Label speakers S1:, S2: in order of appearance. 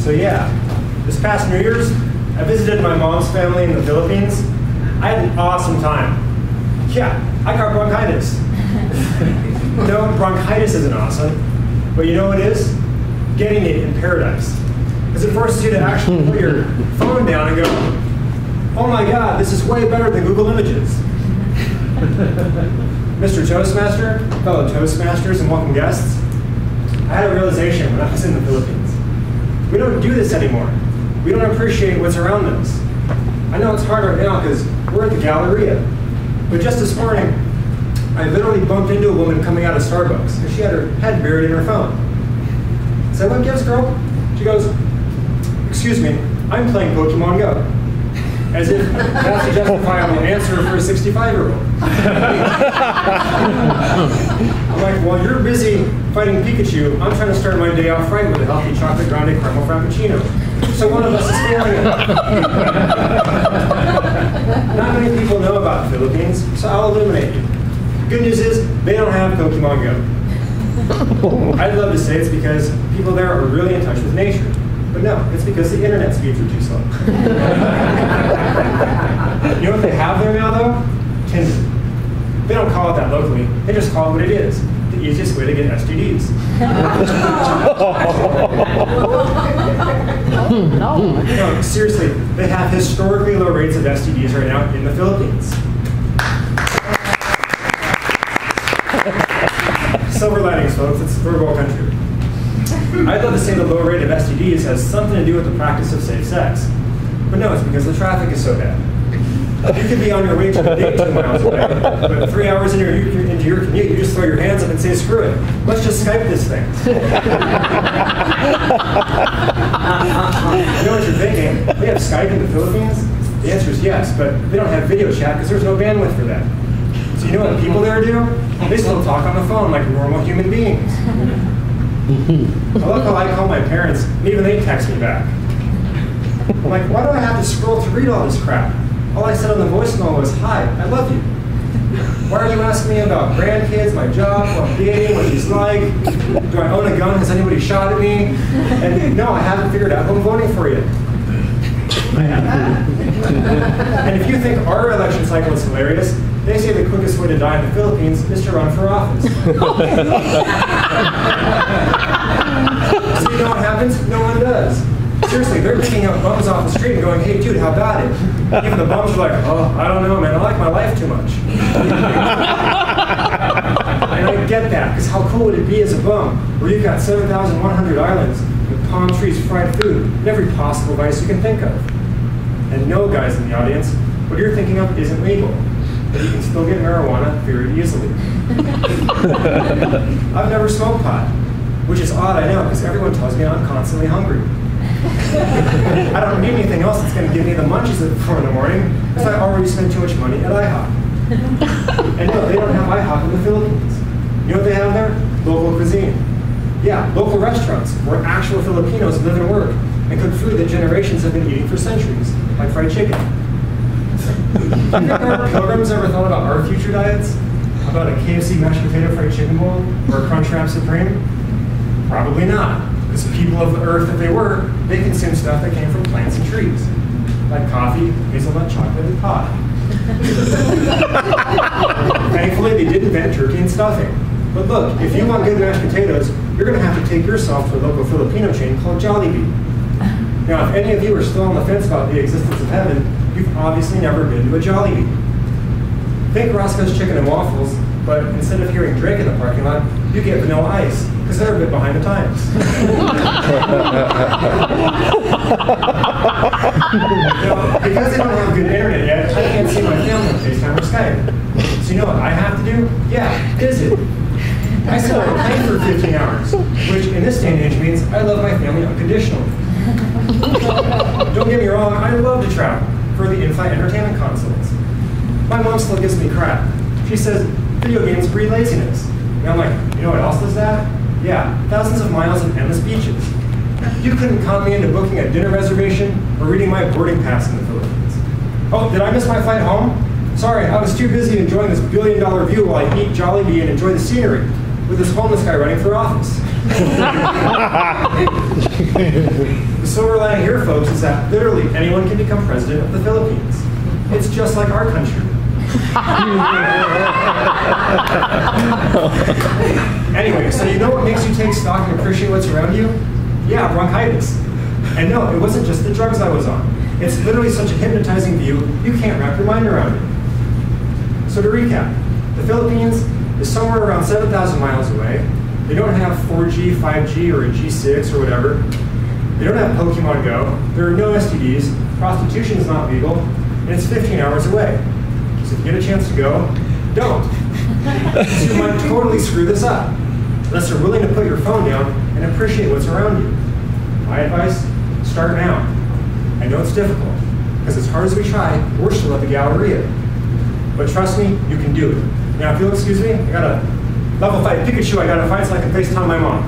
S1: So yeah, this past New Year's, I visited my mom's family in the Philippines. I had an awesome time. Yeah, I got bronchitis. No, bronchitis isn't awesome, but you know what it is? Getting it in paradise. Because it forces you to actually put your phone down and go, oh my God, this is way better than Google Images. Mr. Toastmaster, fellow Toastmasters and welcome guests, I had a realization when I was in the Philippines. We don't do this anymore. We don't appreciate what's around us. I know it's hard right now because we're at the Galleria, but just this morning, I literally bumped into a woman coming out of Starbucks and she had her head buried in her phone. I said, what gives, girl? She goes, excuse me, I'm playing Pokemon Go. As if that's a justifiable answer for a 65-year-old. I'm like, well, you're busy fighting Pikachu. I'm trying to start my day off right with a healthy chocolate grande caramel frappuccino. So one of us is failing it. Not many people know about the Philippines, so I'll illuminate you. Good news is, they don't have Pokemon Go. I'd love to say it's because people there are really in touch with nature. But no, it's because the internet speeds are too slow. You know what they have there now, though? Tinder. They don't call it that locally. They just call it what it is. The easiest way to get STDs. No, seriously, they have historically low rates of STDs right now in the Philippines. Silver linings, folks. It's a third world country. I'd love to say the low rate of STDs has something to do with the practice of safe sex. But no, it's because the traffic is so bad. You could be on your way to a date 2 miles away, but 3 hours into your commute, you just throw your hands up and say, screw it. Let's just Skype this thing. I know what you're thinking. We have Skype in the Philippines? The answer is yes, but they don't have video chat because there's no bandwidth for that. So you know what people there do? They still talk on the phone like normal human beings. I love how I call my parents, and even they text me back. I'm like, why do I have to scroll to read all this crap? All I said on the voicemail was, hi, I love you. Why are you asking me about grandkids, my job, what I'm dating, what he's like? Do I own a gun? Has anybody shot at me? And no, I haven't figured out who I'm voting for yet. I haven't. And if you think our election cycle is hilarious, they say the quickest way to die in the Philippines is to run for office. So you know what happens? No one does. Seriously, they're picking up bums off the street and going, hey dude, how about it? Even the bums are like, oh, I don't know, man, I like my life too much. And I get that, because how cool would it be as a bum, where you've got 7,100 islands with palm trees, fried food, and every possible vice you can think of. And no, guys in the audience, what you're thinking of isn't legal, but you can still get marijuana very easily. I've never smoked pot, which is odd, I know, because everyone tells me I'm constantly hungry. I don't need anything else that's going to give me the munchies at 4 in the morning, because I already spent too much money at IHOP. And no, they don't have IHOP in the Philippines. You know what they have there? Local cuisine. Yeah, local restaurants where actual Filipinos live and work and cook food that generations have been eating for centuries, like fried chicken. Have our pilgrims ever thought about our future diets? About a KFC mashed potato fried chicken bowl or a Crunchwrap Supreme? Probably not. Because people of the earth that they were, they consumed stuff that came from plants and trees, like coffee, hazelnut chocolate, and pot. Thankfully, they did invent turkey and stuffing. But look, if you want good mashed potatoes, you're going to have to take yourself to a local Filipino chain called Jollibee. Now, if any of you are still on the fence about the existence of heaven, you've obviously never been to a Jollibee. Think Roscoe's Chicken and Waffles, but instead of hearing Drake in the parking lot, you get Vanilla Ice, because they're a bit behind the times. Now, because they don't have good internet yet, I can't see my family on FaceTime or Skype. So you know what I have to do? Yeah, visit. I sit on a plane for 15 hours, which in this day and age means I love my family unconditionally. Don't get me wrong, I love to travel for the in-flight entertainment consoles. My mom still gives me crap. She says, video games breed laziness. And I'm like, you know what else does that? Yeah, thousands of miles of endless beaches. You couldn't con me into booking a dinner reservation or reading my boarding pass in the Philippines. Oh, did I miss my flight home? Sorry, I was too busy enjoying this billion-dollar view while I eat Jollibee and enjoy the scenery. with this homeless guy running for office. The silver lining here, folks, is that literally anyone can become president of the Philippines. It's just like our country. Anyway, so you know what makes you take stock and appreciate what's around you? Yeah, bronchitis. And no, it wasn't just the drugs I was on. It's literally such a hypnotizing view, you can't wrap your mind around it. So to recap, the Philippines is somewhere around 7,000 miles away. They don't have 4G, 5G, or a G6 or whatever. They don't have Pokemon Go. There are no STDs. Prostitution is not legal. And it's 15 hours away. So if you get a chance to go, don't. So you might totally screw this up, unless you're willing to put your phone down and appreciate what's around you. My advice, start now. I know it's difficult, because as hard as we try, we're still at the Galleria. But trust me, you can do it. Now, if you'll excuse me, I got a level 5 Pikachu I gotta find so I can FaceTime my mom.